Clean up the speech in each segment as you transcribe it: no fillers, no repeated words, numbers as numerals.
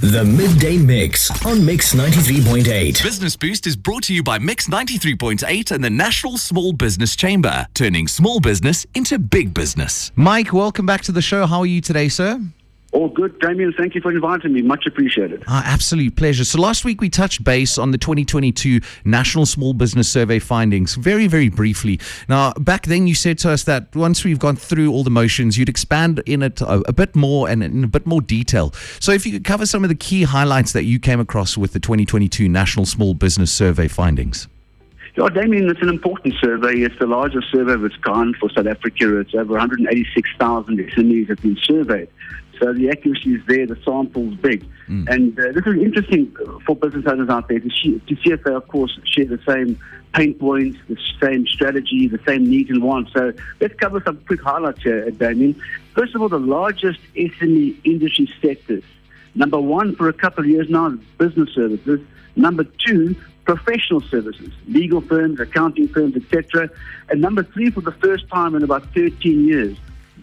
The Midday Mix on Mix 93.8. Business Boost is brought to you by Mix 93.8 and the National Small Business Chamber, turning small business into big business. Mike, welcome back to the show. How are you today, sir? All good, Damian. Thank you for inviting me. Much appreciated. Absolute pleasure. So last week we touched base on the 2022 National Small Business Survey findings very, very briefly. Now, back then you said to us that once we've gone through all the motions, you'd expand in it a bit more and in a bit more detail. So if you could cover some of the key highlights that you came across with the 2022 National Small Business Survey findings. Yeah, Damian, it's an important survey. It's the largest survey of its kind for South Africa. It's over 186,000 SMEs have been surveyed. So the accuracy is there, the sample's big. And this is interesting for business owners out there to see if they, of course, share the same pain points, the same strategy, the same needs and wants. So let's cover some quick highlights here, Damian. First of all, the largest SME industry sectors. Number one for a couple of years now is business services. Number two, professional services, legal firms, accounting firms, etc. And number three, for the first time in about 13 years,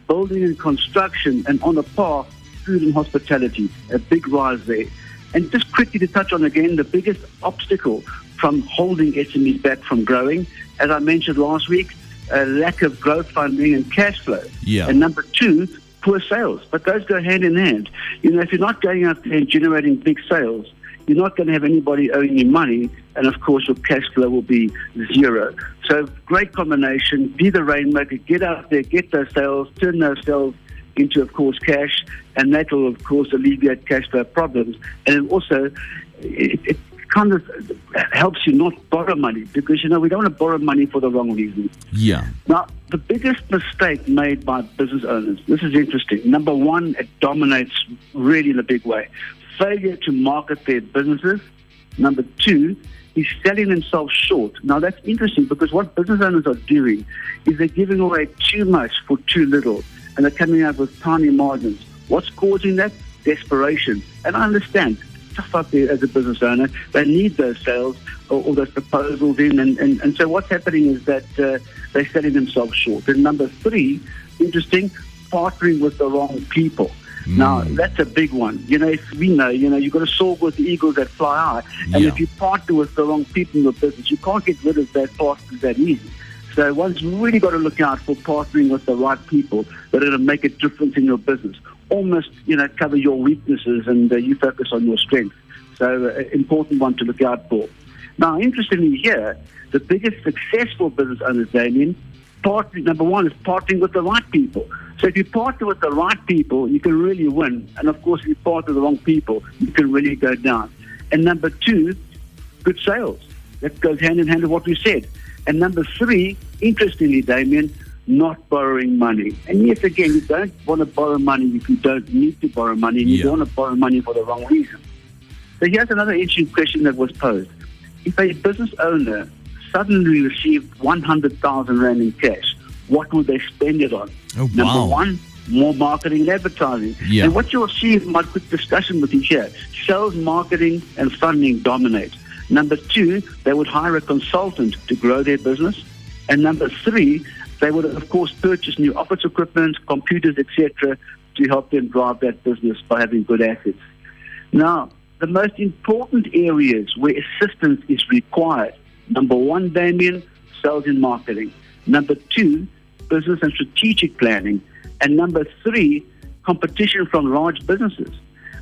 building and construction, and on a par, food and hospitality, a big rise there. And just quickly to touch on again, the biggest obstacle from holding SMEs back from growing, as I mentioned last week, a lack of growth funding and cash flow. Yeah. And number two, poor sales. But those go hand in hand. You know, if you're not going out there and generating big sales, you're not going to have anybody owing you money, and of course your cash flow will be zero. So great combination, be the rainmaker, get out there, get those sales, turn those sales into, of course, cash, and that will, of course, alleviate cash flow problems. And also, it kind of helps you not borrow money, because, you know, we don't want to borrow money for the wrong reason. Yeah. Now, the biggest mistake made by business owners, this is interesting. Number one, it dominates really in a big way. Failure to market their businesses. Number two is selling themselves short. Now that's interesting, because what business owners are doing is they're giving away too much for too little, and they're coming out with tiny margins. What's causing that? Desperation. And I understand, it's tough out there as a business owner. They need those sales or those proposals in, and so what's happening is that they're selling themselves short. And number three, interesting, partnering with the wrong people. Now, that's a big one. You know, if we know, you've got to soar with the eagles that fly high. And if you partner with the wrong people in your business, you can't get rid of that partners that easy. So one's really got to look out for partnering with the right people that are going to make a difference in your business. Almost, cover your weaknesses and you focus on your strengths. So important one to look out for. Now, interestingly here, the biggest successful business owners, Damian, number one is partnering with the right people. So if you partner with the right people, you can really win. And of course, if you partner with the wrong people, you can really go down. And number two, good sales. That goes hand in hand with what we said. And number three, interestingly, Damian, not borrowing money. And yes, again, you don't want to borrow money if you don't need to borrow money, and you don't want to borrow money for the wrong reason. So here's another interesting question that was posed. If a business owner suddenly received 100,000 Rand in cash, what would they spend it on? Oh, wow. Number one, more marketing and advertising. Yeah. And what you'll see in my quick discussion with you here, sales, marketing, and funding dominate. Number two, they would hire a consultant to grow their business. And number three, they would, of course, purchase new office equipment, computers, etc., to help them drive that business by having good assets. Now, the most important areas where assistance is required, number one, Damian, sales and marketing. Number two, business and strategic planning. And number three, competition from large businesses.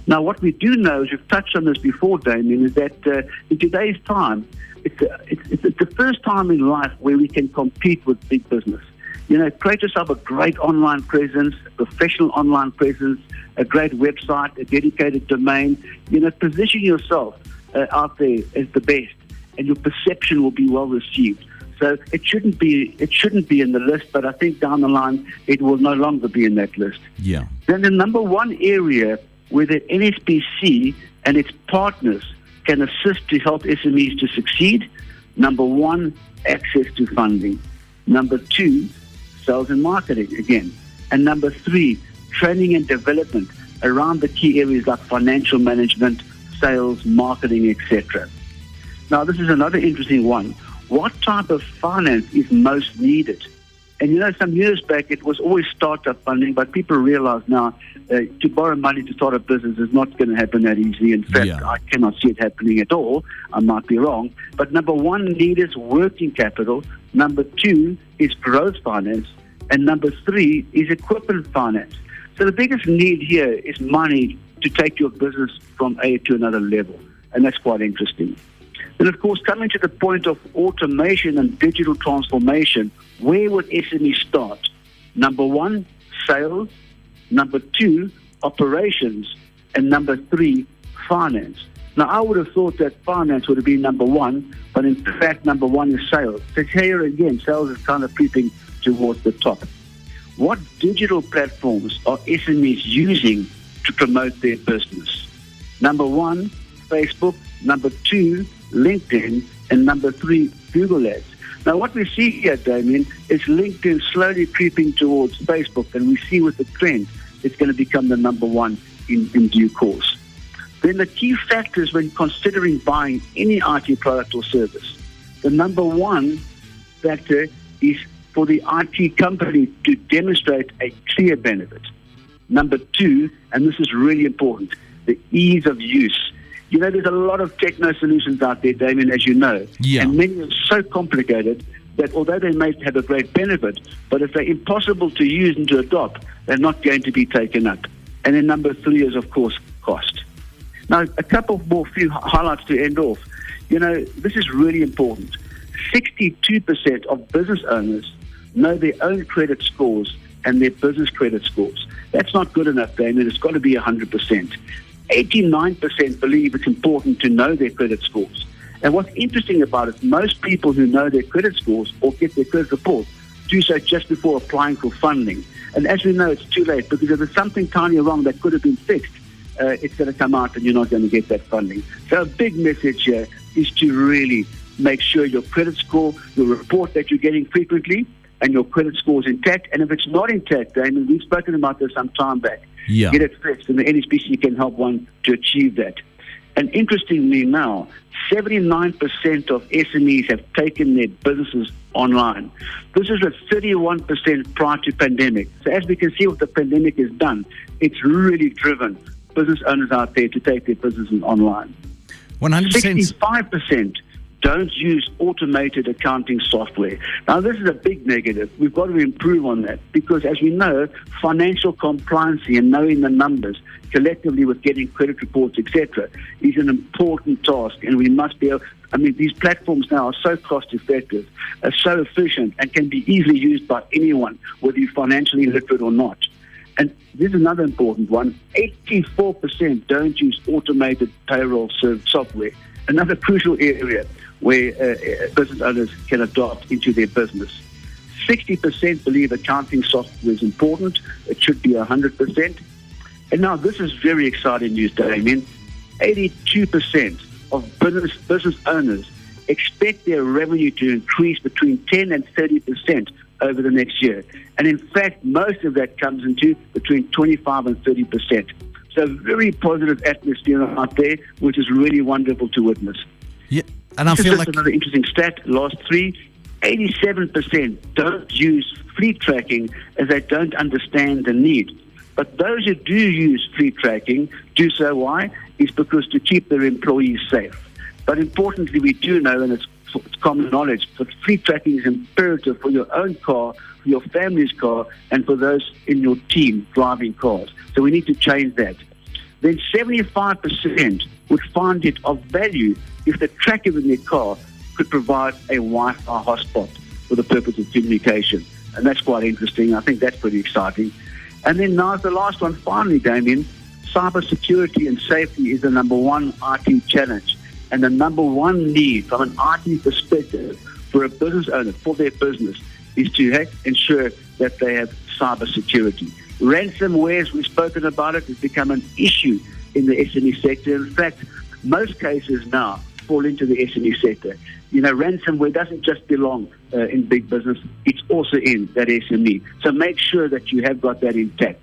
Now, what we do know, as you've touched on this before, Damian, is that in today's time, it's the first time in life where we can compete with big business. Create yourself a great online presence, a professional online presence, a great website, a dedicated domain. Position yourself out there as the best, and your perception will be well received. So it shouldn't be in the list, but I think down the line it will no longer be in that list. Yeah. Then the number one area where the NSBC and its partners can assist to help SMEs to succeed, number one, access to funding. Number two, sales and marketing again. And number three, training and development around the key areas like financial management, sales, marketing, etc. Now, this is another interesting one. What type of finance is most needed? And some years back it was always startup funding, but people realize now to borrow money to start a business is not going to happen that easily. In fact, I cannot see it happening at all. I might be wrong. But number one need is working capital. Number two is growth finance. And number three is equipment finance. So the biggest need here is money to take your business from A to another level. And that's quite interesting. And of course, coming to the point of automation and digital transformation, where would SME start? Number one, sales. Number two, operations. And number three, finance. Now, I would have thought that finance would have been number one, but in fact, number one is sales. So here again, sales is kind of creeping towards the top. What digital platforms are SMEs using to promote their business? Number one, Facebook. Number two, LinkedIn. And number three, Google Ads. Now, what we see here, Damian, is LinkedIn slowly creeping towards Facebook, and we see with the trend, it's going to become the number one in due course. Then the key factors when considering buying any IT product or service. The number one factor is for the IT company to demonstrate a clear benefit. Number two, and this is really important, the ease of use. There's a lot of techno solutions out there, Damian, as you know. Yeah. And many are so complicated that although they may have a great benefit, but if they're impossible to use and to adopt, they're not going to be taken up. And then number three is, of course, cost. Now, a couple more few highlights to end off. This is really important. 62% of business owners know their own credit scores and their business credit scores. That's not good enough, Damien. It's got to be 100%. 89% believe it's important to know their credit scores. And what's interesting about it, most people who know their credit scores or get their credit report do so just before applying for funding. And as we know, it's too late, because if there's something tiny wrong that could have been fixed, it's going to come out and you're not going to get that funding. So a big message here is to really make sure your credit score, your report that you're getting frequently, and your credit score is intact. And if it's not intact, Damien, we've spoken about this some time back. Yeah. Get it fixed, and the NSBC can help one to achieve that. And interestingly now, 79% of SMEs have taken their businesses online. This is a 31% prior to pandemic. So as we can see what the pandemic has done, it's really driven business owners out there to take their businesses online. 100%. 65% don't use automated accounting software. Now, this is a big negative. We've got to improve on that, because as we know, financial compliancy and knowing the numbers collectively with getting credit reports, etc., is an important task, and we must be able, these platforms now are so cost effective, are so efficient, and can be easily used by anyone, whether you're financially literate or not. And this is another important one. 84% don't use automated payroll software. Another crucial area where business owners can adopt into their business. 60% believe accounting software is important. It should be 100%. And now this is very exciting news, Damien. 82% of business owners expect their revenue to increase between 10 and 30% over the next year. And in fact, most of that comes into between 25 and 30%. So very positive atmosphere out there, which is really wonderful to witness. Yeah, and I This is feel just like another interesting stat. Last three, 87% don't use fleet tracking as they don't understand the need. But those who do use fleet tracking do so, why? Is because to keep their employees safe. But importantly, we do know, and it's common knowledge, that fleet tracking is imperative for your own car, for your family's car, and for those in your team driving cars. So we need to change that. Then 75% would find it of value if the tracker in their car could provide a Wi-Fi hotspot for the purpose of communication. And that's quite interesting. I think that's pretty exciting. And then now the last one, finally, Damien, cybersecurity and safety is the number one IT challenge. And the number one need from an IT perspective for a business owner, for their business, is to ensure that they have cybersecurity. Ransomware, as we've spoken about it, has become an issue in the SME sector. In fact, most cases now fall into the SME sector. Ransomware doesn't just belong in big business, it's also in that SME. So make sure that you have got that intact.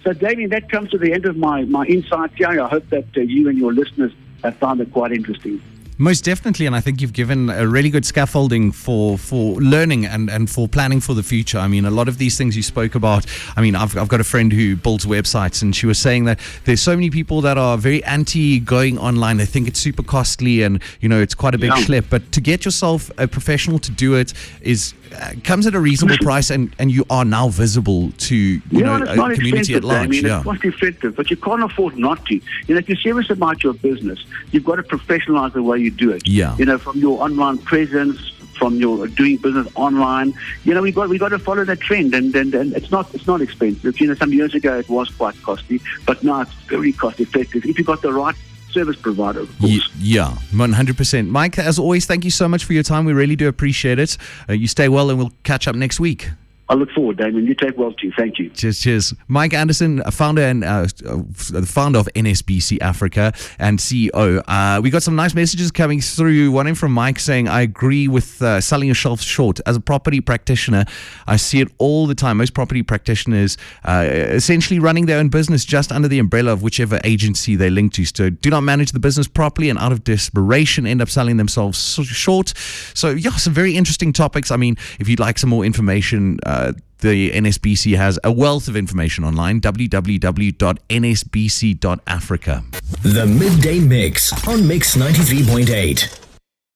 So, Damien, that comes to the end of my insights here. I hope that you and your listeners have found it quite interesting. Most definitely, and I think you've given a really good scaffolding for learning and for planning for the future. I mean, a lot of these things you spoke about, I mean, I've got a friend who builds websites, and she was saying that there's so many people that are very anti going online. They think it's super costly and, it's quite a big schlep. But to get yourself a professional to do it comes at a reasonable price, and you are now visible to a community at large. It's cost effective, but you can't afford not to. If you're serious about your business, you've got to professionalize the way you do it. From your online presence, from your doing business online, we got to follow that trend, and it's not expensive. Some years ago it was quite costly, but now it's very cost effective if you've got the right service provider, of course. 100%. Mike, as always, thank you so much for your time. We really do appreciate it. You stay well, and we'll catch up next week. I look forward, Damian. You take well too. Thank you. Cheers. Mike Anderson, founder of NSBC Africa and CEO. We got some nice messages coming through. One in from Mike saying, I agree with selling yourself short. As a property practitioner, I see it all the time. Most property practitioners essentially running their own business just under the umbrella of whichever agency they link to. So do not manage the business properly, and out of desperation end up selling themselves short. So some very interesting topics. I mean, if you'd like some more information, the NSBC has a wealth of information online, www.nsbc.africa. The Midday Mix on Mix 93.8.